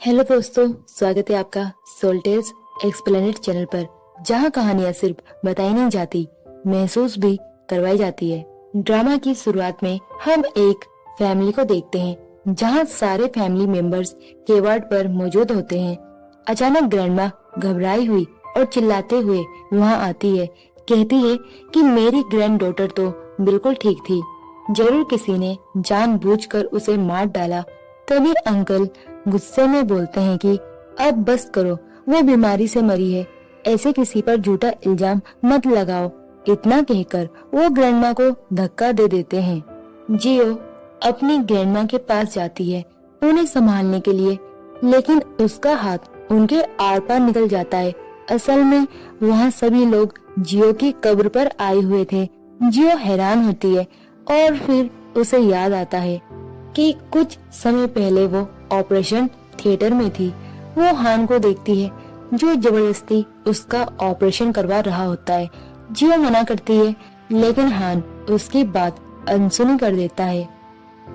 Hello दोस्तों, स्वागत है आपका सोल टेल्स एक्सप्लेनेड चैनल पर, जहां कहानियां सिर्फ बताई नहीं जाती, महसूस भी करवाई जाती है। ड्रामा की शुरुआत में हम एक फैमिली को देखते हैं, जहां सारे फैमिली मेंबर्स के वार्ड पर मौजूद होते हैं। अचानक ग्रैंडमा घबराई हुई और चिल्लाते हुए वहां आती है। कहती है कि मेरी ग्रैंड डॉटर तो बिल्कुल ठीक थी, जरूर किसी ने जानबूझकर उसे मार डाला। तभी अंकल गुस्से में बोलते हैं कि अब बस करो, वो बीमारी से मरी है, ऐसे किसी पर झूठा इल्जाम मत लगाओ। इतना कहकर वो ग्रैंडमा को धक्का दे देते हैं। जियो अपनी ग्रैंडमा के पास जाती है उन्हें संभालने के लिए, लेकिन उसका हाथ उनके आर पार निकल जाता है। असल में वहाँ सभी लोग जियो की कब्र पर आए हुए थे। जियो हैरान होती है और फिर उसे याद आता है कि कुछ समय पहले वो ऑपरेशन थिएटर में थी। वो हान को देखती है जो जबरदस्ती उसका ऑपरेशन करवा रहा होता है। जियो मना करती है, लेकिन हान उसकी बात अनसुनी कर देता है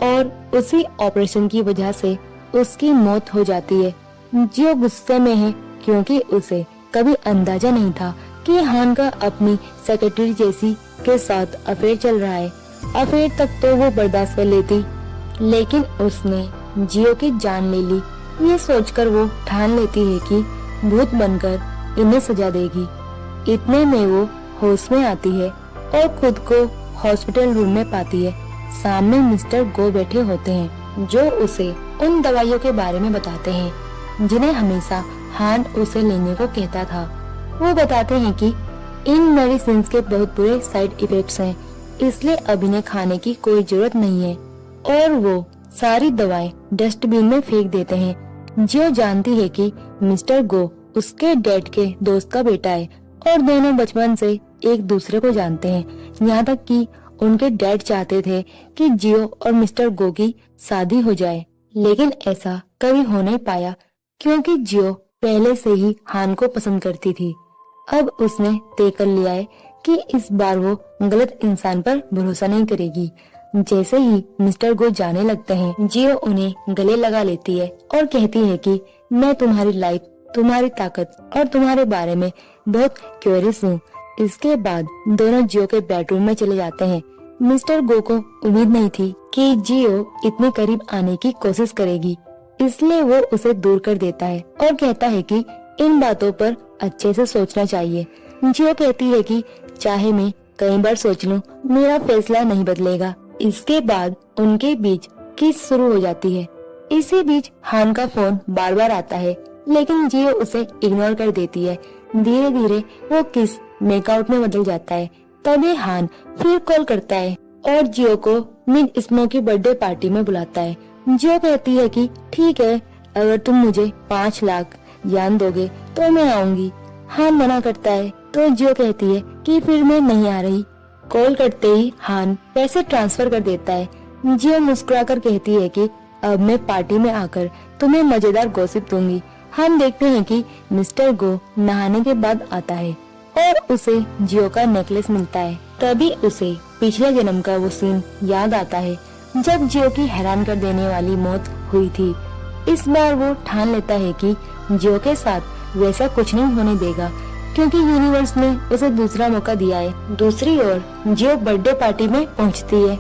और उसी ऑपरेशन की वजह से उसकी मौत हो जाती है। जियो गुस्से में है क्योंकि उसे कभी अंदाजा नहीं था कि हान का अपनी सेक्रेटरी जेसी के साथ अफेयर चल रहा है। अफेयर तक तो वो बर्दाश्त कर लेती, लेकिन उसने जियो की जान ले ली। ये सोचकर वो ठान लेती है कि भूत बनकर इन्हें सजा देगी। इतने में वो होश में आती है और खुद को हॉस्पिटल रूम में पाती है। सामने मिस्टर गो बैठे होते हैं जो उसे उन दवाइयों के बारे में बताते हैं जिन्हें हमेशा हान उसे लेने को कहता था। वो बताते हैं कि इन मेडिसिन के बहुत बुरे साइड इफेक्ट्स हैं, इसलिए अब इन्हें खाने की कोई जरूरत नहीं है, और वो सारी दवाएं डस्टबिन में फेंक देते हैं। जियो जानती है कि मिस्टर गो उसके डैड के दोस्त का बेटा है और दोनों बचपन से एक दूसरे को जानते हैं। यहाँ तक कि उनके डैड चाहते थे कि जियो और मिस्टर गो की शादी हो जाए, लेकिन ऐसा कभी हो नहीं पाया क्योंकि जियो पहले से ही हान को पसंद करती थी। अब उसने तय कर लिया है कि इस बार वो गलत इंसान पर भरोसा नहीं करेगी। जैसे ही मिस्टर गो जाने लगते हैं, जियो उन्हें गले लगा लेती है और कहती है कि मैं तुम्हारी लाइफ, तुम्हारी ताकत और तुम्हारे बारे में बहुत क्यूरियस हूँ। इसके बाद दोनों जियो के बेडरूम में चले जाते हैं। मिस्टर गो को उम्मीद नहीं थी कि जियो इतने करीब आने की कोशिश करेगी, इसलिए वो उसे दूर कर देता है और कहता है कि इन बातों पर अच्छे से सोचना चाहिए। जियो कहती है कि चाहे मैं कई बार सोच लूं, मेरा फैसला नहीं बदलेगा। इसके बाद उनके बीच किस शुरू हो जाती है। इसी बीच हान का फोन बार बार आता है, लेकिन जियो उसे इग्नोर कर देती है। धीरे धीरे वो किस मेकआउट में बदल जाता है। तभी हान फिर कॉल करता है और जियो को मिड स्मो की बर्थडे पार्टी में बुलाता है। जियो कहती है कि ठीक है, अगर तुम मुझे 5 लाख यान दोगे तो मैं आऊंगी। हान मना करता है तो जियो कहती है कि फिर मैं नहीं आ रही। कॉल करते ही हान पैसे ट्रांसफर कर देता है। जियो मुस्कुराकर कहती है कि अब मैं पार्टी में आकर तुम्हें मजेदार गॉसिप दूंगी। हम देखते हैं कि मिस्टर गो नहाने के बाद आता है और उसे जियो का नेकलेस मिलता है। तभी उसे पिछले जन्म का वो सीन याद आता है जब जियो की हैरान कर देने वाली मौत हुई थी। इस बार वो ठान लेता है कि जियो के साथ वैसा कुछ नहीं होने देगा क्योंकि यूनिवर्स ने उसे दूसरा मौका दिया है। दूसरी ओर जियो बर्थडे पार्टी में पहुंचती है,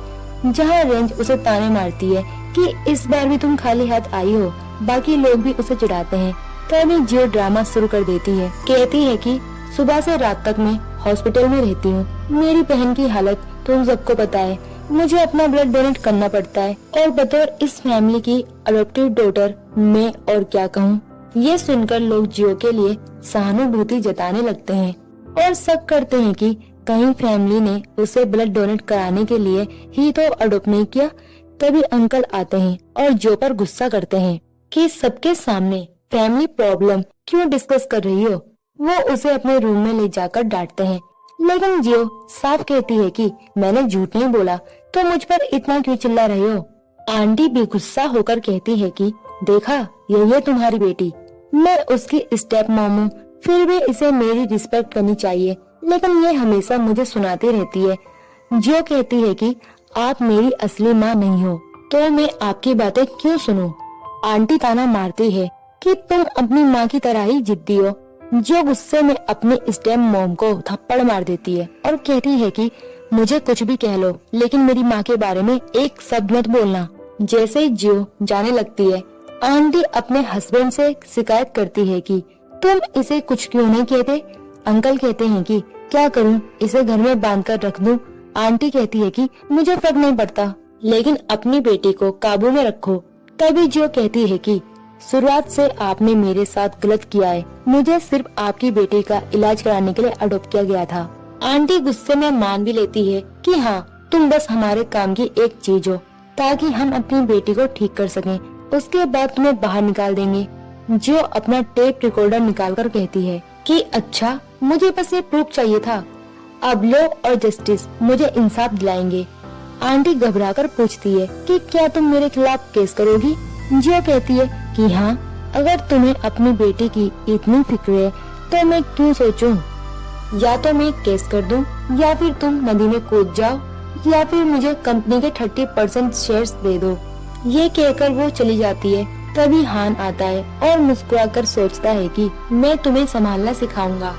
जहां रेंज उसे ताने मारती है कि इस बार भी तुम खाली हाथ आई हो। बाकी लोग भी उसे चिढ़ाते हैं। तभी जियो ड्रामा शुरू कर देती है। कहती है कि सुबह से रात तक मैं हॉस्पिटल में रहती हूँ। मेरी बहन की हालत तुम सबको पता है। मुझे अपना ब्लड डोनेट करना पड़ता है और बतौर इस फैमिली की अडॉप्टिव डॉटर मैं और क्या कहूँ। ये सुनकर लोग जियो के लिए सहानुभूति जताने लगते हैं और शक करते हैं कि कहीं फैमिली ने उसे ब्लड डोनेट कराने के लिए ही तो अडॉप्ट नहीं किया। तभी अंकल आते हैं और जियो पर गुस्सा करते हैं कि सबके सामने फैमिली प्रॉब्लम क्यों डिस्कस कर रही हो। वो उसे अपने रूम में ले जाकर डांटते हैं, लेकिन जियो साफ कहती है कि मैंने झूठ नहीं बोला, तो मुझ पर इतना क्यों चिल्ला रहे हो। आंटी भी गुस्सा होकर कहती है कि देखा, यही है तुम्हारी बेटी, मैं उसकी स्टेप मॉम हूँ, फिर भी इसे मेरी रिस्पेक्ट करनी चाहिए, लेकिन ये हमेशा मुझे सुनाती रहती है। जियो कहती है कि आप मेरी असली माँ नहीं हो, तो मैं आपकी बातें क्यों सुनूं। आंटी ताना मारती है कि तुम अपनी माँ की तरह ही जिद्दी हो, जो गुस्से में अपनी स्टेम मॉम को थप्पड़ मार देती है और कहती है कि मुझे कुछ भी कह लो लेकिन मेरी माँ के बारे में एक शब्द मत बोलना। जैसे ही जियो जाने लगती है, आंटी अपने हस्बैंड से शिकायत करती है कि तुम इसे कुछ क्यों नहीं कहते। अंकल कहते हैं कि क्या करूं, इसे घर में बांध कर रख दूं। आंटी कहती है कि मुझे फर्क नहीं पड़ता, लेकिन अपनी बेटी को काबू में रखो। तभी जियो कहती है कि शुरुआत से आपने मेरे साथ गलत किया है, मुझे सिर्फ आपकी बेटी का इलाज कराने के लिए अडॉप्ट किया गया था। आंटी गुस्से में मान भी लेती है कि हाँ, तुम बस हमारे काम की एक चीज हो, ताकि हम अपनी बेटी को ठीक कर सकें। उसके बाद तुम्हें बाहर निकाल देंगे। जो अपना टेप रिकॉर्डर निकाल कर कहती है कि अच्छा, मुझे बस ये प्रूफ चाहिए था, अब लॉ और जस्टिस मुझे इंसाफ दिलाएंगे। आंटी घबराकर पूछती है कि क्या तुम मेरे खिलाफ केस करोगी। जो कहती है कि हाँ, अगर तुम्हें अपनी बेटी की इतनी फिक्र है तो मैं क्यों सोचूं, या तो मैं केस कर दूं, या फिर तुम नदी में कूद जाओ, या फिर मुझे कंपनी के 30% शेयर्स दे दो। ये कहकर वो चली जाती है। तभी हान आता है और मुस्कुराकर सोचता है कि मैं तुम्हें संभालना सिखाऊंगा।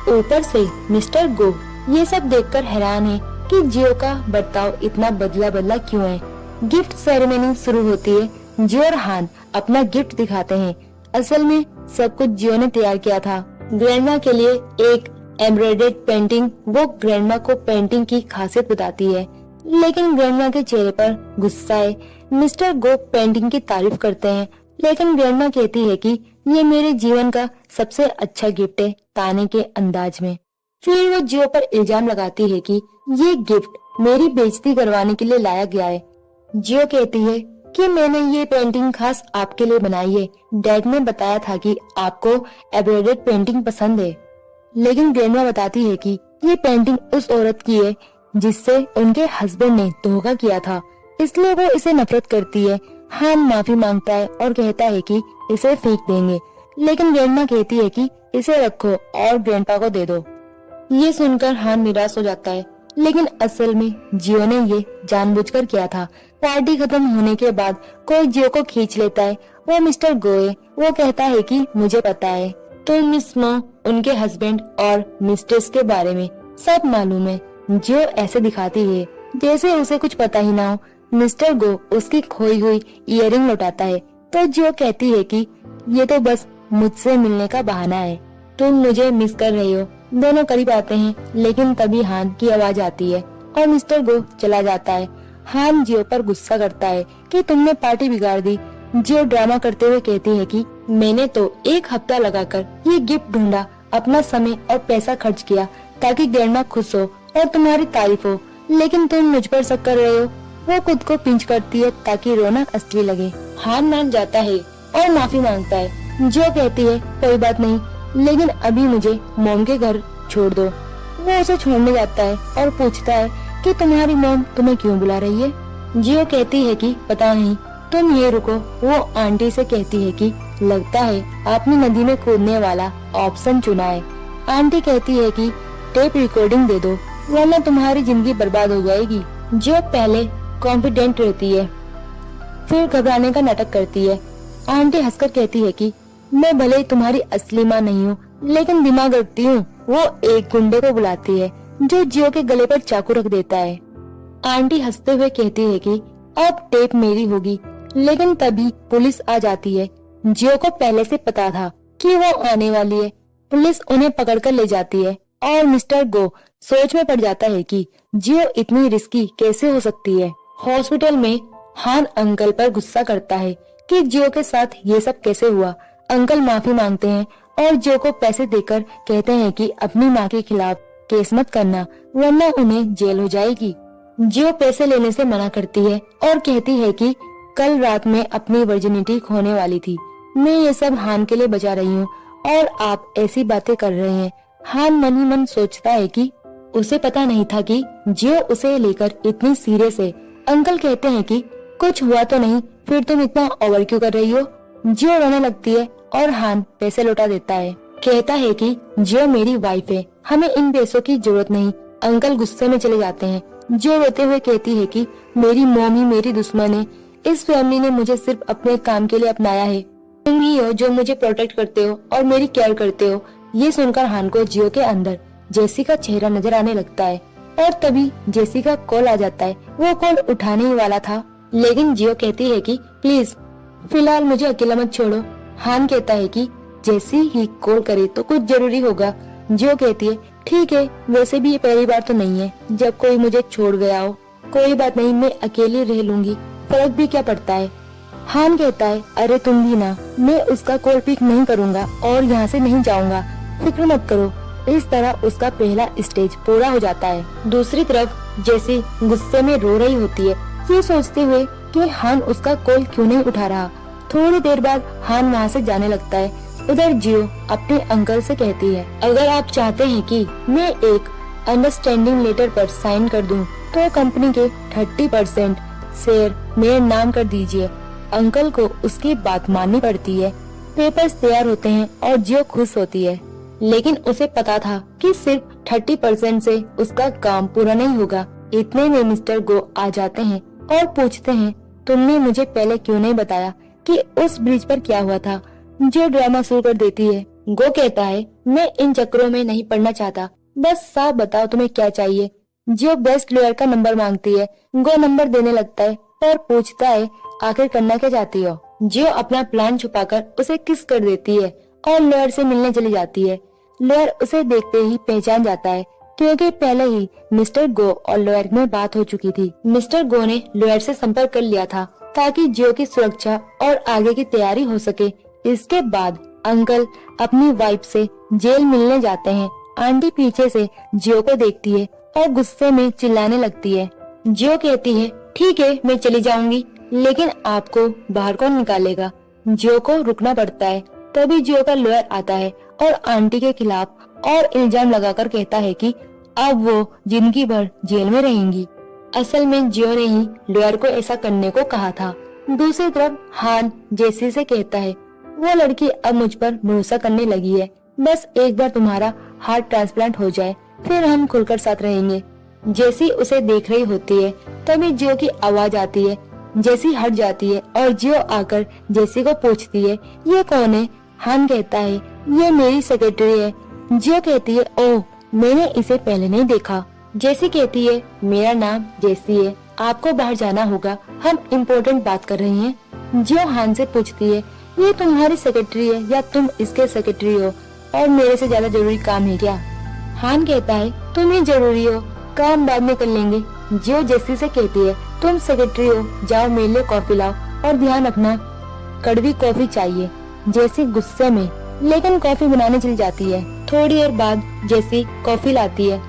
ऊपर से मिस्टर गो ये सब देखकर हैरान है कि जियो का बर्ताव इतना बदला बदला क्यों है। गिफ्ट सेरेमनी शुरू होती है। जियो और हान अपना गिफ्ट दिखाते हैं। असल में सब कुछ जियो ने तैयार किया था। ग्रैंडमा के लिए एक एम्ब्रॉयडर्ड पेंटिंग। वो ग्रैंडमा को पेंटिंग की खासियत बताती है, लेकिन ग्रैंडमा के चेहरे पर गुस्सा है। मिस्टर गो पेंटिंग की तारीफ करते हैं, लेकिन ग्रैंडमा कहती है कि ये मेरे जीवन का सबसे अच्छा गिफ्ट है, ताने के अंदाज में। फिर वो जियो पर इल्जाम लगाती है कि ये गिफ्ट मेरी बेइज्जती करवाने के लिए लाया गया है। जियो कहती है कि मैंने ये पेंटिंग खास आपके लिए बनाई है। डैड ने बताया था कि आपको एम्ब्रॉयडर्ड पेंटिंग पसंद है। लेकिन ग्रैंडमा बताती है कि ये पेंटिंग उस औरत की है जिससे उनके हस्बैंड ने धोखा किया था, इसलिए वो इसे नफरत करती है। हान माफी मांगता है और कहता है कि इसे फेंक देंगे, लेकिन ग्रैंडमा कहती है कि इसे रखो और ग्रैंडपा को दे दो। ये सुनकर हान निराश हो जाता है, लेकिन असल में जियो ने ये जानबूझकर किया था। पार्टी खत्म होने के बाद कोई जियो को खींच लेता है। वो मिस्टर गोए। वो कहता है कि मुझे पता है, तो मिस नो उनके हस्बैंड और मिस्ट्रेस के बारे में सब मालूम है। जियो ऐसे दिखाती है जैसे उसे कुछ पता ही ना हो। मिस्टर गो उसकी खोई हुई इयररिंग लौटाता है, तो जियो कहती है कि ये तो बस मुझसे मिलने का बहाना है, तुम मुझे मिस कर रही हो। दोनों करीब आते हैं, लेकिन तभी हान की आवाज आती है और मिस्टर गो चला जाता है। हान जियो पर गुस्सा करता है कि तुमने पार्टी बिगाड़ दी। जियो ड्रामा करते हुए कहती है कि मैंने तो एक हफ्ता लगाकर ये गिफ्ट ढूंढा, अपना समय और पैसा खर्च किया ताकि ग्रैंडमा खुश हो और तुम्हारी तारीफ हो, लेकिन तुम मुझ पर शक कर रहे हो। वो खुद को पिंच करती है ताकि रोना असली लगे। हान मान जाता है और माफी मांगता है। जियो कहती है कोई बात नहीं, लेकिन अभी मुझे मॉम के घर छोड़ दो। वो उसे छोड़ने जाता है और पूछता है कि तुम्हारी मॉम तुम्हें क्यों बुला रही है। जियो कहती है कि पता नहीं, तुम ये रुको। वो आंटी से कहती है कि लगता है आपने नदी में कूदने वाला ऑप्शन चुना है। आंटी कहती है कि टेप रिकॉर्डिंग दे दो, वरना तुम्हारी जिंदगी बर्बाद हो जाएगी। जियो पहले कॉन्फिडेंट रहती है, फिर घबराने का नाटक करती है। आंटी हंसकर कहती है कि मैं भले ही तुम्हारी असली माँ नहीं हूँ, लेकिन दिमाग रखती हूँ। वो एक गुंडे को बुलाती है जो जियो के गले पर चाकू रख देता है। आंटी हंसते हुए कहती है कि अब टेप मेरी होगी, लेकिन तभी पुलिस आ जाती है। जियो को पहले से पता था कि वो आने वाली है। पुलिस उन्हें पकड़कर ले जाती है और मिस्टर गो सोच में पड़ जाता है कि जियो इतनी रिस्की कैसे हो सकती है। हॉस्पिटल में हान अंकल पर गुस्सा करता है कि जियो के साथ ये सब कैसे हुआ। अंकल माफी मांगते हैं और जियो को पैसे देकर कहते हैं कि अपनी माँ के खिलाफ केस मत करना, वरना उन्हें जेल हो जाएगी। जियो पैसे लेने से मना करती है और कहती है कि कल रात में अपनी वर्जिनिटी खोने वाली थी, मैं ये सब हान के लिए बचा रही हूँ और आप ऐसी बातें कर रहे हैं। हान मन ही मन सोचता है कि उसे पता नहीं था कि जियो उसे लेकर इतनी सीरियस है। अंकल कहते हैं कि कुछ हुआ तो नहीं, फिर तुम इतना ओवर क्यों कर रही हो। जियो रोने लगती है और हान पैसे लौटा देता है। कहता है कि जियो मेरी वाइफ है, हमें इन पैसों की जरूरत नहीं। अंकल गुस्से में चले जाते हैं। जियो रोते हुए कहती है कि मेरी मॉम ही मेरी दुश्मन है, इस फैमिली ने मुझे सिर्फ अपने काम के लिए अपनाया है। तुम ही हो जो मुझे प्रोटेक्ट करते हो और मेरी केयर करते हो। ये सुनकर हान को जियो के अंदर जेसी का चेहरा नजर आने लगता है और तभी जेसी का कॉल आ जाता है। वो कॉल उठाने ही वाला था, लेकिन जियो कहती है कि प्लीज फिलहाल मुझे अकेला मत छोड़ो। हान कहता है कि जेसी ही कॉल करे तो कुछ जरूरी होगा। जियो कहती है ठीक है, वैसे भी ये पहली बार तो नहीं है जब कोई मुझे छोड़ गया हो। कोई बात नहीं, मैं अकेली रह लूंगी, फर्क भी क्या पड़ता है। हान कहता है अरे तुम भी ना, मैं उसका कॉल पिक नहीं करूँगा और यहाँ से नहीं जाऊँगा, फिक्र मत करो। इस तरह उसका पहला स्टेज पूरा हो जाता है। दूसरी तरफ जेसी गुस्से में रो रही होती है, ये सोचते हुए कि हान उसका कॉल क्यों नहीं उठा रहा। थोड़ी देर बाद हान वहाँ से जाने लगता है। उधर जियो अपने अंकल से कहती है अगर आप चाहते हैं कि मैं एक अंडरस्टैंडिंग लेटर पर साइन कर दूं, तो कंपनी के 30% शेयर मेरे नाम कर दीजिए। अंकल को उसकी बात माननी पड़ती है। पेपर्स तैयार होते हैं और जियो खुश होती है, लेकिन उसे पता था कि सिर्फ 30% से उसका काम पूरा नहीं होगा। इतने में मिस्टर गो आ जाते हैं और पूछते हैं तुमने मुझे पहले क्यों नहीं बताया कि उस ब्रिज पर क्या हुआ था। जो ड्रामा शुरू कर देती है। गो कहता है मैं इन चक्करों में नहीं पड़ना चाहता, बस साफ बताओ तुम्हें क्या चाहिए। जो बेस्ट लॉयर का नंबर मांगती है। गो नंबर देने लगता है और पूछता है आखिर करना क्या चाहती हो। जो अपना प्लान छुपाकर उसे किस कर देती है और लॉयर से मिलने चली जाती है। लॉयर उसे देखते ही पहचान जाता है, क्योंकि पहले ही मिस्टर गो और लॉयर में बात हो चुकी थी। मिस्टर गो ने लॉयर से संपर्क कर लिया था ताकि जियो की सुरक्षा और आगे की तैयारी हो सके। इसके बाद अंकल अपनी वाइफ से जेल मिलने जाते हैं। आंटी पीछे से जियो को देखती है और गुस्से में चिल्लाने लगती है। जियो कहती है ठीक है मैं चली जाऊंगी, लेकिन आपको बाहर कौन निकालेगा। जियो को रुकना पड़ता है। तभी जियो का लॉयर आता है और आंटी के खिलाफ और इल्जाम लगाकर कहता है कि अब वो जिंदगी भर जेल में रहेंगी। असल में जियो ने ही लॉयर को ऐसा करने को कहा था। दूसरी तरफ हान जेसी से कहता है वो लड़की अब मुझ पर भरोसा करने लगी है, बस एक बार तुम्हारा हार्ट ट्रांसप्लांट हो जाए फिर हम खुलकर साथ रहेंगे। जेसी उसे देख रही होती है, तभी जियो की आवाज आती है। जेसी हट जाती है और जियो आकर जेसी को पूछती है ये कौन है। हान कहता है ये मेरी सेक्रेटरी है। जियो कहती है ओह मैंने इसे पहले नहीं देखा। जेसी कहती है मेरा नाम जेसी है, आपको बाहर जाना होगा, हम इम्पोर्टेंट बात कर रही हैं। जियो हान से पूछती है ये तुम्हारी सेक्रेटरी है या तुम इसके सेक्रेटरी हो और मेरे से ज्यादा जरूरी काम है क्या। हान कहता है तुम ही जरूरी हो, काम बाद में कर लेंगे। जियो जेसी से कहती है तुम सेक्रेटरी हो, जाओ मेरे लिए कॉफी लाओ और ध्यान रखना कड़वी कॉफी चाहिए। जेसी गुस्से में लेकिन कॉफी बनाने चली जाती है। थोड़ी देर बाद जेसी कॉफी लाती है।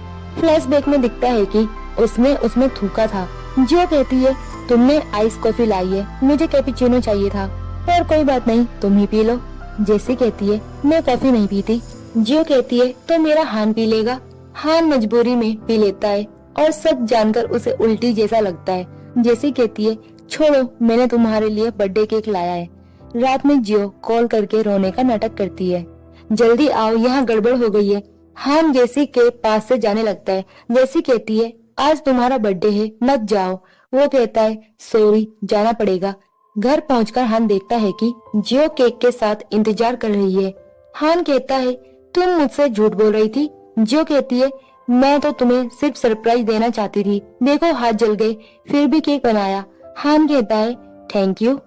फ्लैशबैक में दिखता है कि उसमें थूका था। जियो कहती है तुमने आइस कॉफी लाई है, मुझे कैपुचिनो चाहिए था, पर कोई बात नहीं तुम ही पी लो। जेसी कहती है मैं कॉफी नहीं पीती। जियो कहती है तो मेरा हान पी लेगा। हान मजबूरी में पी लेता है और सब जानकर उसे उल्टी जैसा लगता है। जेसी कहती है छोड़ो मैंने तुम्हारे लिए बर्थडे केक लाया है। रात में जियो कॉल करके रोने का नाटक करती है, जल्दी आओ यहाँ गड़बड़ हो गई है। हान जेसी के पास से जाने लगता है। जेसी कहती है आज तुम्हारा बर्थडे है मत जाओ। वो कहता है सॉरी जाना पड़ेगा। घर पहुंचकर हान देखता है कि जियो केक के साथ इंतजार कर रही है। हान कहता है तुम मुझसे झूठ बोल रही थी। जियो कहती है मैं तो तुम्हें सिर्फ सरप्राइज देना चाहती थी, देखो हाथ जल गए फिर भी केक बनाया। हान कहता है थैंक यू।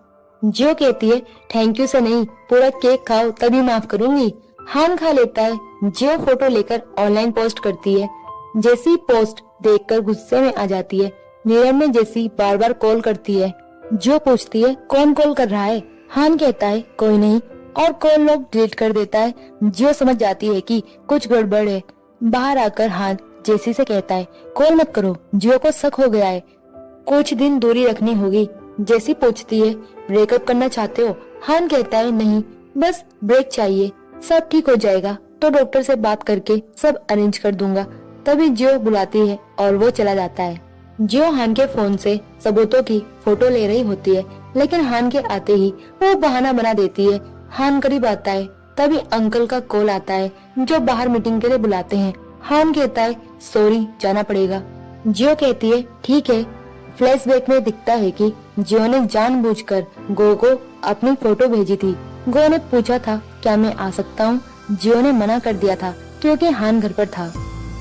जियो कहती है थैंक यू से नहीं, पूरा केक खाओ तभी माफ करूंगी। हान खा लेता है। जियो फोटो लेकर ऑनलाइन पोस्ट करती है। जेसी पोस्ट देखकर गुस्से में आ जाती है। मिरर में जेसी बार बार कॉल करती है। जियो पूछती है कौन कॉल कर रहा है। हान कहता है कोई नहीं और कॉल लॉग डिलीट कर देता है। जियो समझ जाती है कि कुछ गड़बड़ है। बाहर आकर हान जेसी से कहता है कॉल मत करो, जियो को शक हो गया है, कुछ दिन दूरी रखनी होगी। जेसी पूछती है ब्रेकअप करना चाहते हो। हान कहता है नहीं, बस ब्रेक चाहिए, सब ठीक हो जाएगा तो डॉक्टर से बात करके सब अरेंज कर दूंगा। तभी जियो बुलाती है और वो चला जाता है। जियो हान के फोन से सबूतों की फोटो ले रही होती है, लेकिन हान के आते ही वो बहाना बना देती है। हान करीब आता है, तभी अंकल का कॉल आता है जो बाहर मीटिंग के लिए बुलाते हैं। हान कहता है सॉरी जाना पड़ेगा। जियो कहती है ठीक है। फ्लैशबैक में दिखता है कि जियो ने जानबूझकर गो को अपनी फोटो भेजी थी गो ने पूछा था क्या मैं आ सकता हूँ। जियो ने मना कर दिया था क्योंकि हान घर पर था।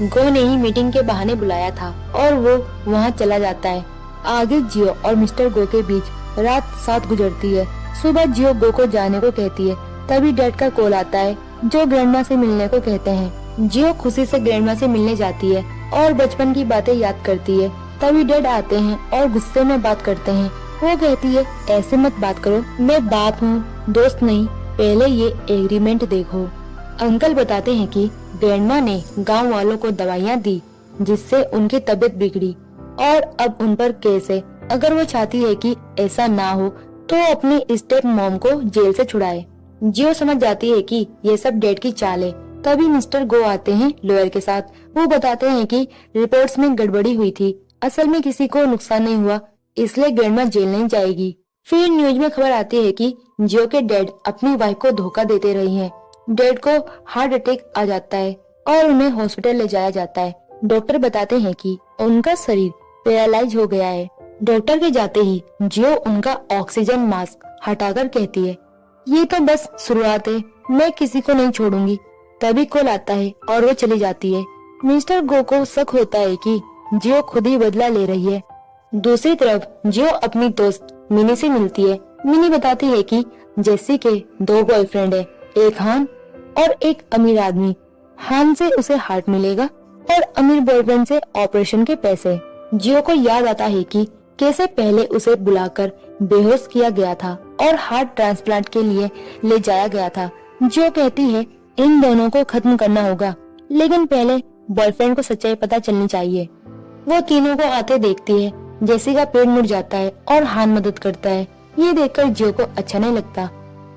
गो ने ही मीटिंग के बहाने बुलाया था और वो वहाँ चला जाता है। आगे जियो और मिस्टर गो के बीच रात 7 गुजरती है। सुबह जियो गो को जाने को कहती है, तभी डैड का कॉल आता है जो ग्रैंडमा से मिलने को कहते हैं। जियो खुशी से ग्रैंडमा से मिलने जाती है और बचपन की बातें याद करती है। तभी डैड आते हैं और गुस्से में बात करते हैं। वो कहती है ऐसे मत बात करो, मैं बाप हूँ, दोस्त नहीं, पहले ये एग्रीमेंट देखो। अंकल बताते हैं कि ग्रैंडमा ने गांव वालों को दवाइयाँ दी जिससे उनकी तबीयत बिगड़ी और अब उन पर केस है। अगर वो चाहती है कि ऐसा ना हो तो अपनी स्टेप मॉम को जेल से छुड़ाए। जियो समझ जाती है कि ये सब डैड की चाल है। तभी मिस्टर गो आते हैं लॉयर के साथ। वो बताते हैं कि रिपोर्ट्स में गड़बड़ी हुई थी, असल में किसी को नुकसान नहीं हुआ, इसलिए ग्रैंडमा जेल नहीं जाएगी। फिर न्यूज में खबर आती है कि जियो के डैड अपनी वाइफ को धोखा देते रहे हैं। डैड को हार्ट अटैक आ जाता है और उन्हें हॉस्पिटल ले जाया जाता है। डॉक्टर बताते हैं कि उनका शरीर पैरालाइज हो गया है। डॉक्टर के जाते ही जियो उनका ऑक्सीजन मास्क हटाकर कहती है, ये तो बस शुरुआत है, मैं किसी को नहीं छोड़ूंगी। तभी कॉल आता है और वो चली जाती है। मिस्टर गो को शक होता है कि जियो खुद ही बदला ले रही है। दूसरी तरफ जियो अपनी दोस्त मिनी से मिलती है। मिनी बताती है कि जेसी के 2 बॉयफ्रेंड है, एक हान और एक अमीर आदमी। हान से उसे हार्ट मिलेगा और अमीर बॉयफ्रेंड से ऑपरेशन के पैसे। जियो को याद आता है कि कैसे पहले उसे बुलाकर बेहोश किया गया था और हार्ट ट्रांसप्लांट के लिए ले जाया गया था। जियो कहती है इन दोनों को खत्म करना होगा, लेकिन पहले बॉयफ्रेंड को सच्चाई पता चलनी चाहिए। वो तीनों को आते देखती है। जेसी का पेट मुड़ जाता है और हान मदद करता है। ये देखकर जियो को अच्छा नहीं लगता।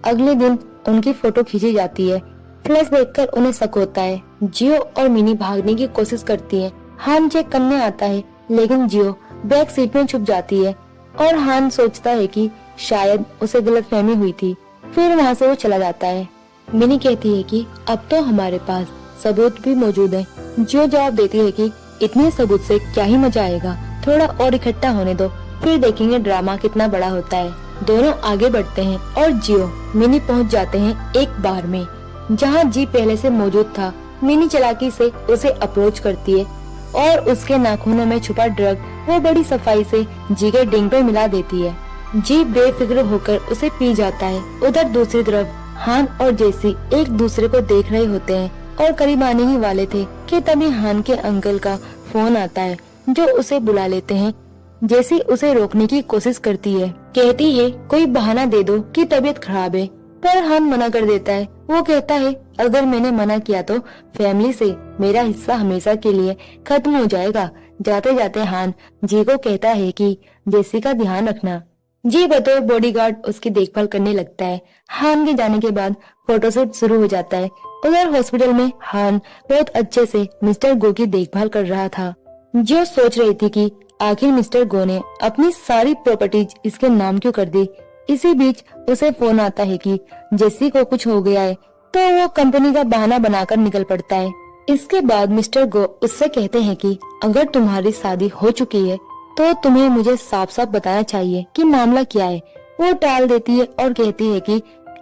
अगले दिन उनकी फोटो खींची जाती है। फ्लैश देखकर उन्हें शक होता है। जियो और मिनी भागने की कोशिश करती है। हान चेक करने आता है, लेकिन जियो बैक सीट में छुप जाती है और हान सोचता है कि शायद उसे गलतफहमी हुई थी। फिर वहाँ से वो चला जाता है। मिनी कहती है कि अब तो हमारे पास सबूत भी मौजूद है। जियो जवाब देती है कि इतने सबूत से क्या ही मजा आएगा, थोड़ा और इकट्ठा होने दो, फिर देखेंगे ड्रामा कितना बड़ा होता है। दोनों आगे बढ़ते हैं और जियो मिनी पहुंच जाते हैं एक बार में जहां जी पहले से मौजूद था। मिनी चालाकी से उसे अप्रोच करती है और उसके नाखूनों में छुपा ड्रग वो बड़ी सफाई से जी के डिंग पे मिला देती है। जी बेफिक्र होकर उसे पी जाता है। उधर दूसरी तरफ हान और जेसी एक दूसरे को देख रहे होते हैं और करीब आने ही वाले थे कि तभी हान के अंकल का फोन आता है जो उसे बुला लेते हैं। जेसी उसे रोकने की कोशिश करती है, कहती है कोई बहाना दे दो कि तबीयत खराब है, पर हान मना कर देता है। वो कहता है अगर मैंने मना किया तो फैमिली से मेरा हिस्सा हमेशा के लिए खत्म हो जाएगा। जाते जाते हान जी को कहता है कि जेसी का ध्यान रखना। जी बतौर बॉडीगार्ड उसकी देखभाल करने लगता है। हान के जाने के बाद फोटोशूट शुरू हो जाता है। उधर हॉस्पिटल में हान बहुत अच्छे से मिस्टर गो की देखभाल कर रहा था। जो सोच रही थी कि आखिर मिस्टर गो ने अपनी सारी प्रॉपर्टीज इसके नाम क्यों कर दी। इसी बीच उसे फोन आता है कि जेसी को कुछ हो गया है, तो वो कंपनी का बहाना बनाकर निकल पड़ता है। इसके बाद मिस्टर गो उससे कहते हैं कि अगर तुम्हारी शादी हो चुकी है तो तुम्हें मुझे साफ साफ बताना चाहिए कि मामला क्या है। वो टाल देती है और कहती है कि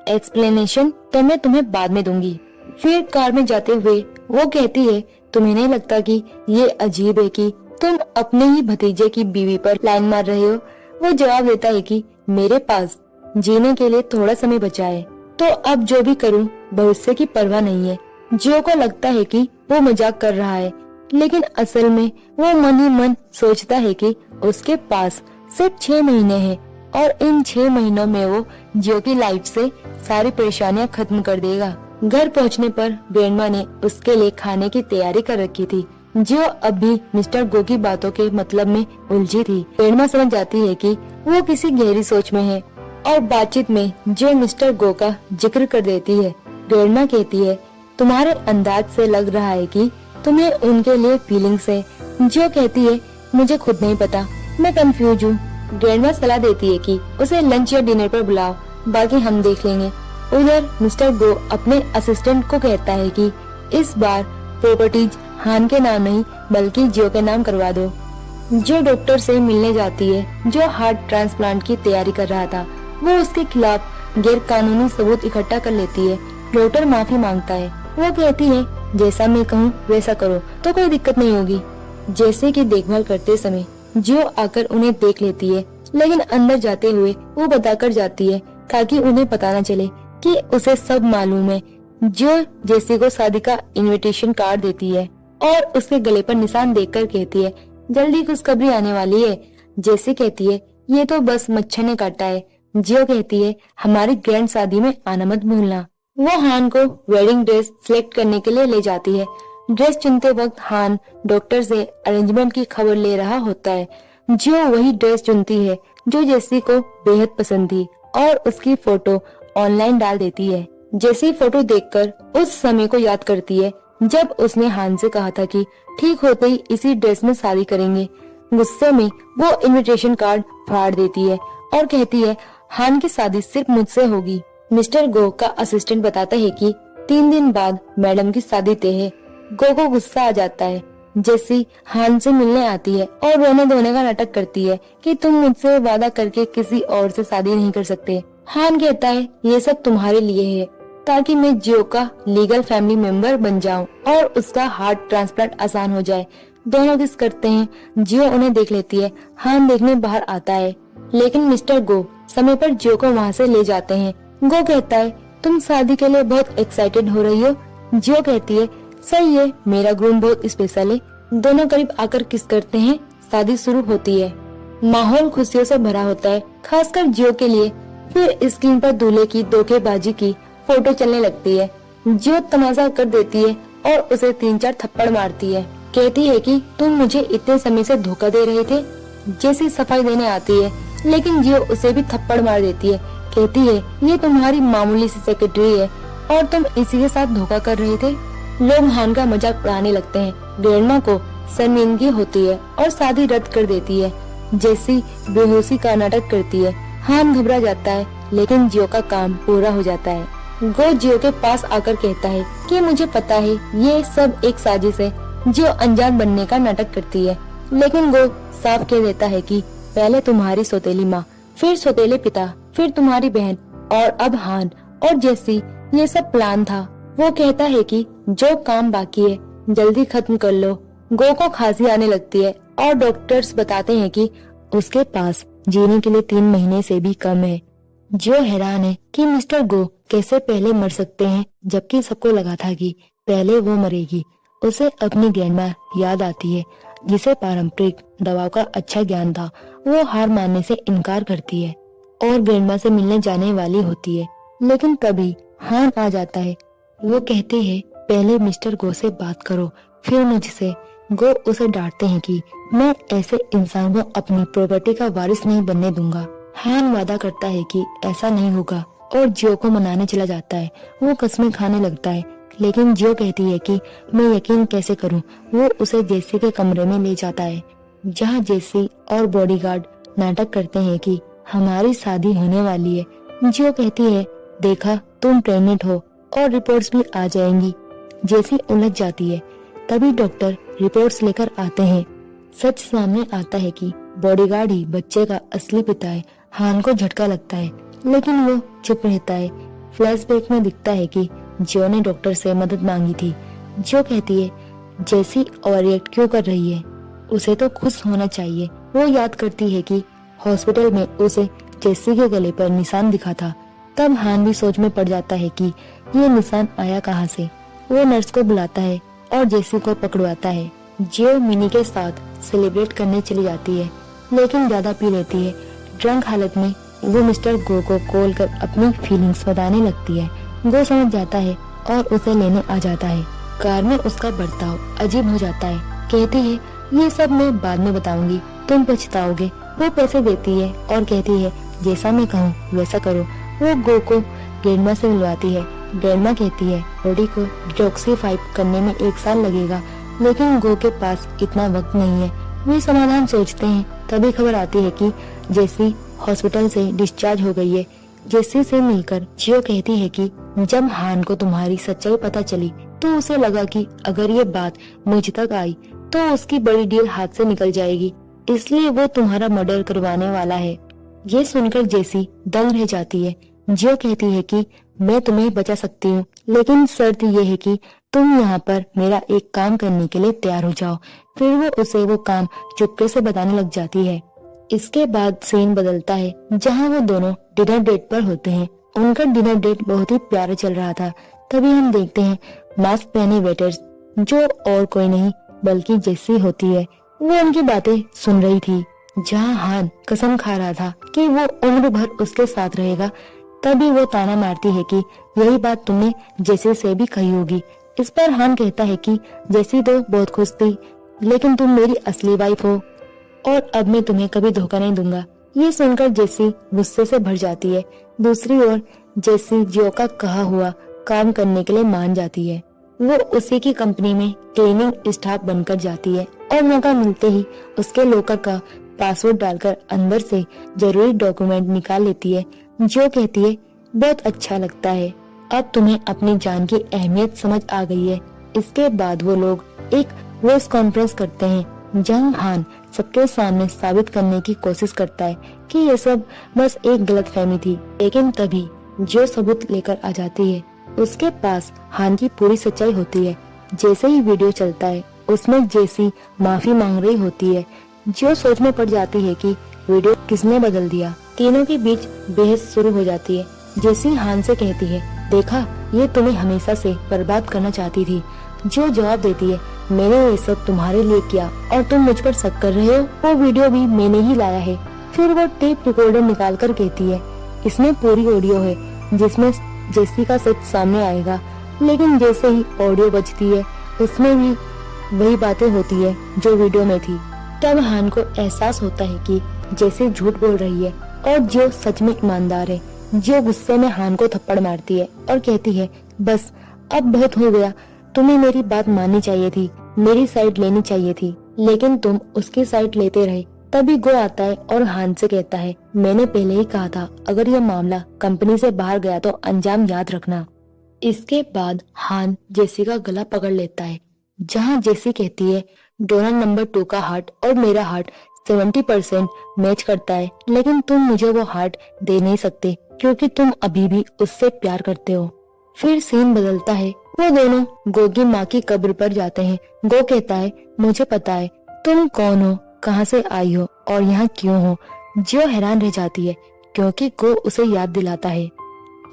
एक्सप्लेनेशन तो मैं तुम्हें बाद में दूंगी। फिर कार में जाते हुए वो कहती है तुम्हें नहीं लगता कि ये अजीब है कि तुम अपने ही भतीजे की बीवी पर लाइन मार रहे हो। वो जवाब देता है कि मेरे पास जीने के लिए थोड़ा समय बचा है, तो अब जो भी करूं भविष्य की परवाह नहीं है। जियो को लगता है कि वो मजाक कर रहा है, लेकिन असल में वो मन ही मन सोचता है कि उसके पास सिर्फ 6 महीने हैं और इन 6 महीनों में वो जियो की लाइफ से सारी परेशानियां खत्म कर देगा। घर पहुंचने पर ग्रैंडमा ने उसके लिए खाने की तैयारी कर रखी थी। जियो अब भी मिस्टर गो की बातों के मतलब में उलझी थी। ग्रैंडमा समझ जाती है कि वो किसी गहरी सोच में है और बातचीत में जो मिस्टर गो का जिक्र कर देती है। ग्रैंडमा कहती है तुम्हारे अंदाज से लग रहा है कि तुम्हें उनके लिए फीलिंग्स है। जियो कहती है मुझे खुद नहीं पता, मैं कंफ्यूज हूँ। ग्रैंडमा सलाह देती है कि उसे लंच या डिनर पर बुलाओ, बाकी हम देख लेंगे। उधर मिस्टर गो अपने असिस्टेंट को कहता है कि इस बार प्रॉपर्टीज हान के नाम नहीं बल्कि जियो के नाम करवा दो। जो डॉक्टर से मिलने जाती है जो हार्ट ट्रांसप्लांट की तैयारी कर रहा था, वो उसके खिलाफ गैर कानूनी सबूत इकट्ठा कर लेती है। डॉक्टर माफी मांगता है। वो कहती है जैसा मैं कहूँ वैसा करो तो कोई दिक्कत नहीं होगी। जैसे की देखभाल करते समय जियो आकर उन्हें देख लेती है, लेकिन अंदर जाते हुए वो बताकर जाती है ताकि उन्हें पता न चले कि उसे सब मालूम है। जियो जेसी को शादी का इनविटेशन कार्ड देती है और उसके गले पर निशान देखकर कहती है जल्दी खुशखबरी आने वाली है। जेसी कहती है ये तो बस मच्छर ने काटा है। जियो कहती है हमारी ग्रैंड शादी में आना मत भूलना। वो हान को वेडिंग ड्रेस सिलेक्ट करने के लिए ले जाती है। ड्रेस चुनते वक्त हान डॉक्टर से अरेंजमेंट की खबर ले रहा होता है। जियो वही ड्रेस चुनती है जो जेसी को बेहद पसंद थी और उसकी फोटो ऑनलाइन डाल देती है। जेसी फोटो देखकर उस समय को याद करती है जब उसने हान से कहा था कि ठीक होते ही इसी ड्रेस में शादी करेंगे। गुस्से में वो इनविटेशन कार्ड फाड़ देती है और कहती है हान की शादी सिर्फ मुझसे होगी। मिस्टर गो का असिस्टेंट बताता है कि 3 दिन बाद मैडम की शादी तय है। गो को गुस्सा आ जाता है। जेसी हान से मिलने आती है और रोने धोने का नाटक करती है कि तुम मुझसे वादा करके किसी और से शादी नहीं कर सकते। हान कहता है ये सब तुम्हारे लिए है ताकि मैं जियो का लीगल फैमिली मेंबर बन जाऊं और उसका हार्ट ट्रांसप्लांट आसान हो जाए। दोनों किस करते हैं। जियो उन्हें देख लेती है। हान देखने बाहर आता है, लेकिन मिस्टर गो समय पर जियो को वहाँ से ले जाते हैं। गो कहता है तुम शादी के लिए बहुत एक्साइटेड हो रही हो। जियो कहती है सही है, मेरा ग्रूम बहुत स्पेशल है। दोनों करीब आकर किस करते हैं। शादी शुरू होती है। माहौल खुशियों से भरा होता है, खासकर जियो के लिए। फिर स्क्रीन पर दूल्हे की धोखेबाजी की फोटो चलने लगती है। जियो तमाशा कर देती है और उसे 3-4 थप्पड़ मारती है। कहती है कि तुम मुझे इतने समय से धोखा दे रहे थे। जैसी सफाई देने आती है, लेकिन जियो उसे भी थप्पड़ मार देती है। कहती है ये तुम्हारी मामूली सी सेक्रेटरी है और तुम इसी के साथ धोखा कर रहे थे। लोग हान का मजाक उड़ाने लगते हैं। ग्रैंडमा को शर्मिंदगी होती है और शादी रद्द कर देती है। जेसी बेहोशी का नाटक करती है। हान घबरा जाता है, लेकिन जियो का काम पूरा हो जाता है। गो जियो के पास आकर कहता है कि मुझे पता है ये सब एक साजिश है। जियो अनजान बनने का नाटक करती है, लेकिन गो साफ कह देता है कि पहले तुम्हारी सौतेली माँ, फिर सौतेले पिता, फिर तुम्हारी बहन और अब हान और जेसी, ये सब प्लान था। वो कहता है कि जो काम बाकी है जल्दी खत्म कर लो। गो को खांसी आने लगती है और डॉक्टर्स बताते हैं कि उसके पास जीने के लिए 3 महीने से भी कम है। जियो हैरान है कि मिस्टर गो कैसे पहले मर सकते हैं, जबकि सबको लगा था कि पहले वो मरेगी। उसे अपनी ग्रैंडमा याद आती है, जिसे पारंपरिक दवाओं का अच्छा ज्ञान था। वो हार मानने से इनकार करती है और ग्रैंडमा से मिलने जाने वाली होती है, लेकिन तभी हान आ जाता है। वो कहते हैं पहले मिस्टर गो से बात करो, फिर मुझसे। गो उसे डांटते हैं कि मैं ऐसे इंसान को अपनी प्रॉपर्टी का वारिस नहीं बनने दूंगा। हान वादा करता है कि ऐसा नहीं होगा और जियो को मनाने चला जाता है। वो कस्में खाने लगता है, लेकिन जियो कहती है कि मैं यकीन कैसे करूं। वो उसे जेसी के कमरे में ले जाता है, जहां जेसी और बॉडीगार्ड नाटक करते हैं कि हमारी शादी होने वाली है। जियो कहती है देखा तुम प्रेग्नेंट हो और रिपोर्ट्स भी आ जाएंगी। जेसी उलझ जाती है। तभी डॉक्टर रिपोर्ट्स लेकर आते हैं। सच सामने आता है कि बॉडीगार्ड ही बच्चे का असली पिता है। हान को झटका लगता है, लेकिन वो चुप रहता है। फ्लैशबैक में दिखता है कि जियो ने डॉक्टर से मदद मांगी थी। जियो कहती है जेसी ओवररिएक्ट क्यों कर रही है, उसे तो खुश होना चाहिए। वो याद करती है कि हॉस्पिटल में उसे जेसी के गले पर निशान दिखा था। तब हान भी सोच में पड़ जाता है कि ये निशान आया कहाँ से। वो नर्स को बुलाता है और जेसी को पकड़वाता है। जियो मिनी के साथ सेलिब्रेट करने चली जाती है, लेकिन ज्यादा पी लेती है। ड्रंक हालत में वो मिस्टर गो को कॉल कर अपनी फीलिंग्स बताने लगती है। गो समझ जाता है और उसे लेने आ जाता है। कार में उसका बर्ताव अजीब हो जाता है। कहती है ये सब मैं बाद में बताऊंगी, तुम पछताओगे। वो पैसे देती है और कहती है जैसा मैं कहूँ वैसा करो। वो गो को ग्रैंडमा से मिलवाती है। ग्रैंडमा कहती है बॉडी को डिटॉक्सिफाई करने में 1 साल लगेगा, लेकिन गो के पास इतना वक्त नहीं है। वे समाधान सोचते हैं। तभी खबर आती है कि जेसी हॉस्पिटल से डिस्चार्ज हो गई है। जेसी से मिलकर जियो कहती है कि जब हान को तुम्हारी सच्चाई पता चली तो उसे लगा कि अगर ये बात मुझ तक आई तो उसकी बड़ी डील हाथ से निकल जाएगी, इसलिए वो तुम्हारा मर्डर करवाने वाला है। ये सुनकर जेसी दंग रह जाती है। जियो कहती है कि मैं तुम्हें बचा सकती हूँ, लेकिन शर्त ये है कि तुम यहाँ पर मेरा एक काम करने के लिए तैयार हो जाओ। फिर वो उसे वो काम चुपके से बताने लग जाती है। इसके बाद सीन बदलता है जहाँ वो दोनों डिनर डेट पर होते हैं। उनका डिनर डेट बहुत ही प्यारा चल रहा था। तभी हम देखते हैं मास्क पहने वेटर्स, जो और कोई नहीं बल्कि जेसी होती है। वो उनकी बातें सुन रही थी। जहाँ हान कसम खा रहा था कि वो उम्र भर उसके साथ रहेगा, तभी वो ताना मारती है कि यही बात तुमने जेसी से भी कही होगी। इस पर हान कहता है कि जेसी तो बहुत खुश थी, लेकिन तुम मेरी असली वाइफ हो और अब मैं तुम्हें कभी धोखा नहीं दूंगा। ये सुनकर जेसी गुस्से से भर जाती है। दूसरी ओर जेसी जियो का कहा हुआ काम करने के लिए मान जाती है। वो उसी की कंपनी में क्लीनिंग स्टाफ बनकर जाती है और मौका मिलते ही उसके लॉकर का पासवर्ड डालकर अंदर से जरूरी डॉक्यूमेंट निकाल लेती है। जो कहती है बहुत अच्छा लगता है, अब तुम्हें अपनी जान की अहमियत समझ आ गई है। इसके बाद वो लोग एक प्रेस कॉन्फ्रेंस करते हैं जहां हान सबके सामने साबित करने की कोशिश करता है कि ये सब बस एक गलतफहमी थी। लेकिन तभी जो सबूत लेकर आ जाती है, उसके पास हान की पूरी सच्चाई होती है। जैसे ही वीडियो चलता है उसमें जेसी माफी मांग रही होती है। जो सोच में पड़ जाती है कि वीडियो किसने बदल दिया। तीनों के बीच बहस शुरू हो जाती है। जेसी हान से कहती है, देखा ये तुम्हें हमेशा से बर्बाद करना चाहती थी। जो जवाब देती है, मैंने ये सब तुम्हारे लिए किया और तुम मुझ पर शक कर रहे हो, वो वीडियो भी मैंने ही लाया है। फिर वो टेप रिकॉर्डर निकाल कर कहती है, इसमें पूरी ऑडियो है जिसमें जेसी का सच सामने आएगा। लेकिन जैसे ही ऑडियो बजती है उसमें भी वही बातें होती है जो वीडियो में थी। तब हान को एहसास होता है कि जेसी झूठ बोल रही है और जो सच में ईमानदार है। जो गुस्से में हान को थप्पड़ मारती है और कहती है, बस अब बहुत हो गया, तुम्हें मेरी बात माननी चाहिए थी, मेरी साइड लेनी चाहिए थी, लेकिन तुम उसकी साइड लेते रहे। तभी गो आता है और हान से कहता है, मैंने पहले ही कहा था अगर यह मामला कंपनी से बाहर गया तो अंजाम याद रखना। इसके बाद हान जेसी का गला पकड़ लेता है, जहां जेसी कहती है, डोनर नंबर 2 का हार्ट और मेरा हार्ट 70% मैच करता है, लेकिन तुम मुझे वो हार्ट दे नहीं सकते क्योंकि तुम अभी भी उससे प्यार करते हो। फिर सीन बदलता है। वो दोनों गो की माँ की कब्र पर जाते हैं। गो कहता है, मुझे पता है तुम कौन हो, कहाँ से आई हो और यहाँ क्यों हो। जो हैरान रह जाती है क्योंकि गो उसे याद दिलाता है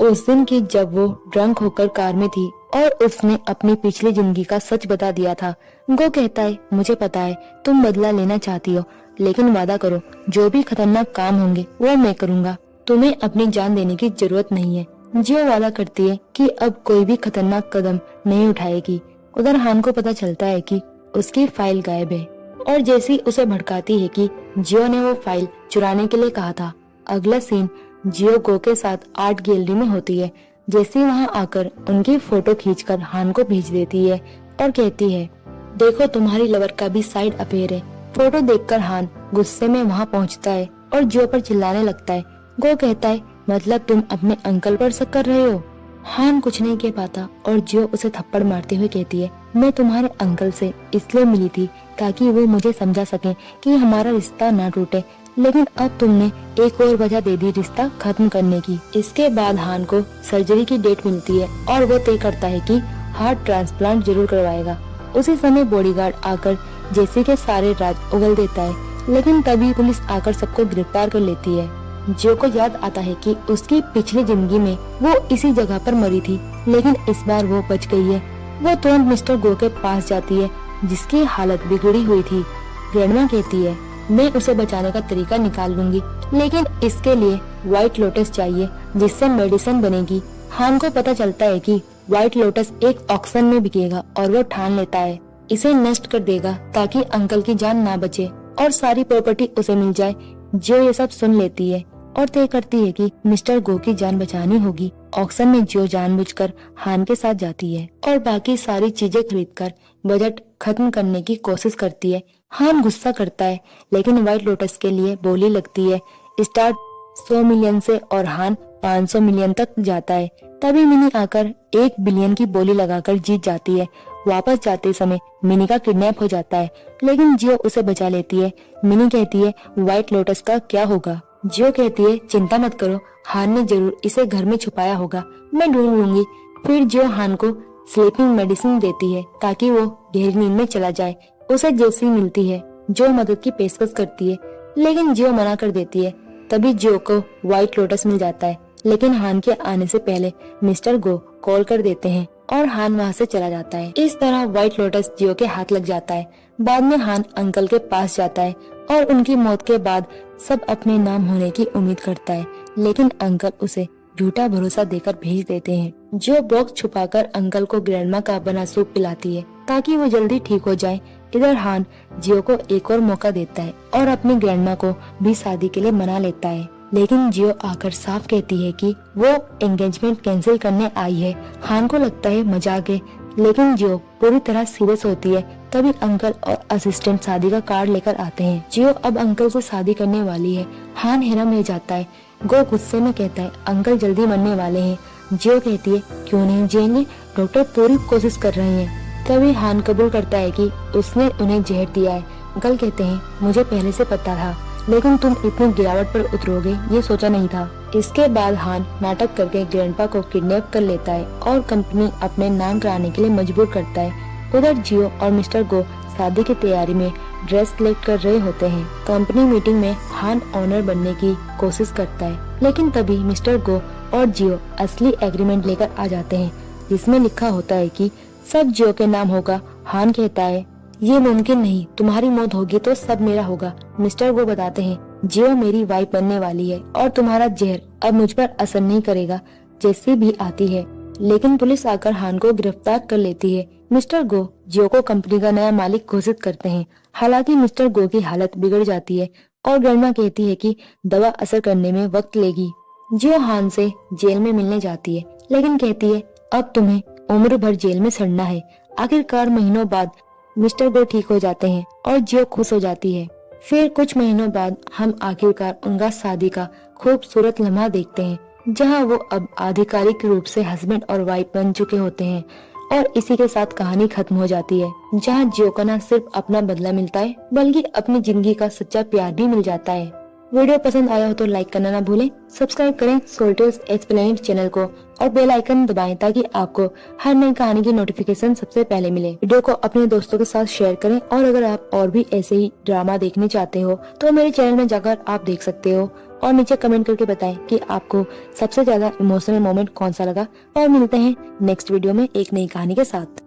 उस दिन की जब वो ड्रंक होकर कार में थी और उसने अपनी पिछली जिंदगी का सच बता दिया था। गो कहता है, मुझे पता है तुम बदला लेना चाहती हो, लेकिन वादा करो जो भी खतरनाक काम होंगे वो मैं करूँगा, तुम्हें अपनी जान देने की जरूरत नहीं है। जो वादा करती है कि अब कोई भी खतरनाक कदम नहीं उठाएगी। उधर हान को पता चलता है कि उसकी फाइल गायब है और जैसी उसे भड़काती है कि जियो ने वो फाइल चुराने के लिए कहा था। अगला सीन जियो गो के साथ आर्ट गैलरी में होती है। जैसी वहां आकर उनकी फोटो खींचकर हान को भेज देती है और कहती है, देखो तुम्हारी लवर का भी साइड अफेयर है। फोटो देखकर हान गुस्से में वहां पहुंचता है और जियो पर चिल्लाने लगता है। गो कहता है, मतलब तुम अपने अंकल पर शक कर रहे हो। हान कुछ नहीं कह पाता और जियो उसे थप्पड़ मारते हुए कहती है, मैं तुम्हारे अंकल से इसलिए मिली थी ताकि वो मुझे समझा सके कि हमारा रिश्ता ना टूटे, लेकिन अब तुमने एक और वजह दे दी रिश्ता खत्म करने की। इसके बाद हान को सर्जरी की डेट मिलती है और वो तय करता है कि हार्ट ट्रांसप्लांट जरूर करवाएगा। उसी समय बॉडीगार्ड आकर जेसी के सारे राज उगल देता है, लेकिन तभी पुलिस आकर सबको गिरफ्तार कर लेती है। जियो को याद आता है कि उसकी पिछली जिंदगी में वो इसी जगह पर मरी थी, लेकिन इस बार वो बच गई है। वो तुरंत मिस्टर गो के पास जाती है जिसकी हालत बिगड़ी हुई थी। ग्रैंडमा कहती है, मैं उसे बचाने का तरीका निकाल लूंगी, लेकिन इसके लिए व्हाइट लोटस चाहिए जिससे मेडिसिन बनेगी। हान को पता चलता है कि व्हाइट लोटस एक ऑक्शन में बिकेगा और वो ठान लेता है इसे नष्ट कर देगा ताकि अंकल की जान ना बचे और सारी प्रॉपर्टी उसे मिल जाए। जो ये सब सुन लेती है और तय करती है कि मिस्टर गो की जान बचानी होगी। ऑक्शन में जो जानबूझकर हान के साथ जाती है और बाकी सारी चीजें खरीदकर बजट खत्म करने की कोशिश करती है। हान गुस्सा करता है, लेकिन व्हाइट लोटस के लिए बोली लगती है स्टार्ट 100 मिलियन से और हान 500 मिलियन तक जाता है। तभी मिनी आकर 1 बिलियन की बोली लगाकर जीत जाती है। वापस जाते समय मिनी का किडनैप हो जाता है, लेकिन जियो उसे बचा लेती है। मिनी कहती है, व्हाइट लोटस का क्या होगा। जियो कहती है चिंता मत करो, हान ने जरूर इसे घर में छुपाया होगा, मैं ढूंढ लूंगी। फिर जियो हान को स्लीपिंग मेडिसिन देती है ताकि वो गहरी नींद में चला जाए। उसे जेसी मिलती है जो मदद की पेशकश करती है, लेकिन जियो मना कर देती है। तभी जियो को व्हाइट लोटस मिल जाता है, लेकिन हान के आने से पहले मिस्टर गो कॉल कर देते हैं और हान वहाँ से चला जाता है। इस तरह व्हाइट लोटस जियो के हाथ लग जाता है। बाद में हान अंकल के पास जाता है और उनकी मौत के बाद सब अपने नाम होने की उम्मीद करता है, लेकिन अंकल उसे झूठा भरोसा देकर भेज देते हैं। जो बॉक्स छुपाकर अंकल को ग्रैंडमा का बना सूप पिलाती है ताकि वो जल्दी ठीक हो जाए। इधर हान जियो को एक और मौका देता है और अपनी ग्रैंडमा को भी शादी के लिए मना लेता है, लेकिन जियो आकर साफ कहती है कि वो एंगेजमेंट कैंसिल करने आई है। हान को लगता है मजाक है, लेकिन जियो पूरी तरह सीरियस होती है। तभी अंकल और असिस्टेंट शादी का कार्ड लेकर आते हैं। जियो अब अंकल से शादी करने वाली है। हान हैरान रह जाता है। गो गुस्से में कहता है अंकल जल्दी मरने वाले हैं। जियो कहती है क्यों नहीं जिएंगे, डॉक्टर पूरी कोशिश कर रहे हैं। तभी हान कबूल करता है कि उसने उन्हें जहर दिया है। अंकल कहते हैं मुझे पहले से पता था, लेकिन तुम इतनी गिरावट पर उतरोगे ये सोचा नहीं था। इसके बाद हान नाटक करके ग्रैंडपा को किडनैप कर लेता है और कंपनी अपने नाम कराने के लिए मजबूर करता है। उधर जियो और मिस्टर गो शादी की तैयारी में ड्रेस सिलेक्ट कर रहे होते हैं। कंपनी मीटिंग में हान ऑनर बनने की कोशिश करता है, लेकिन तभी मिस्टर गो और जियो असली एग्रीमेंट लेकर आ जाते हैं, जिसमें लिखा होता है कि सब जियो के नाम होगा। हान कहता है ये मुमकिन नहीं, तुम्हारी मौत होगी तो सब मेरा होगा। मिस्टर गो बताते हैं जियो मेरी वाइफ बनने वाली है और तुम्हारा जहर अब मुझ पर असर नहीं करेगा। जैसी भी आती है, लेकिन पुलिस आकर हान को गिरफ्तार कर लेती है। मिस्टर गो जियो को कंपनी का नया मालिक घोषित करते हैं। हालांकि मिस्टर गो की हालत बिगड़ जाती है और ग्रैंडमा कहती है कि दवा असर करने में वक्त लेगी। जियो हान से जेल में मिलने जाती है, लेकिन कहती है अब तुम्हें उम्र भर जेल में सड़ना है। आखिरकार महीनों बाद मिस्टर गो ठीक हो जाते हैं और जियो खुश हो जाती है। फिर कुछ महीनों बाद हम आखिरकार उनका शादी का खूबसूरत लम्हा देखते हैं, जहां वो अब आधिकारिक रूप से हस्बैंड और वाइफ बन चुके होते हैं। और इसी के साथ कहानी खत्म हो जाती है, जहां जियो को न सिर्फ अपना बदला मिलता है, बल्कि अपनी जिंदगी का सच्चा प्यार भी मिल जाता है। वीडियो पसंद आया हो तो लाइक करना ना भूलें, सब्सक्राइब करें सोल टेल्स एक्सप्लेनेड चैनल को और बेल आइकन दबाएं ताकि आपको हर नई कहानी की नोटिफिकेशन सबसे पहले मिले। वीडियो को अपने दोस्तों के साथ शेयर करें और अगर आप और भी ऐसे ही ड्रामा देखने चाहते हो तो मेरे चैनल में जाकर आप देख सकते हो और नीचे कमेंट करके बताएं कि आपको सबसे ज्यादा इमोशनल मोमेंट कौन सा लगा। और मिलते हैं नेक्स्ट वीडियो में एक नई कहानी के साथ।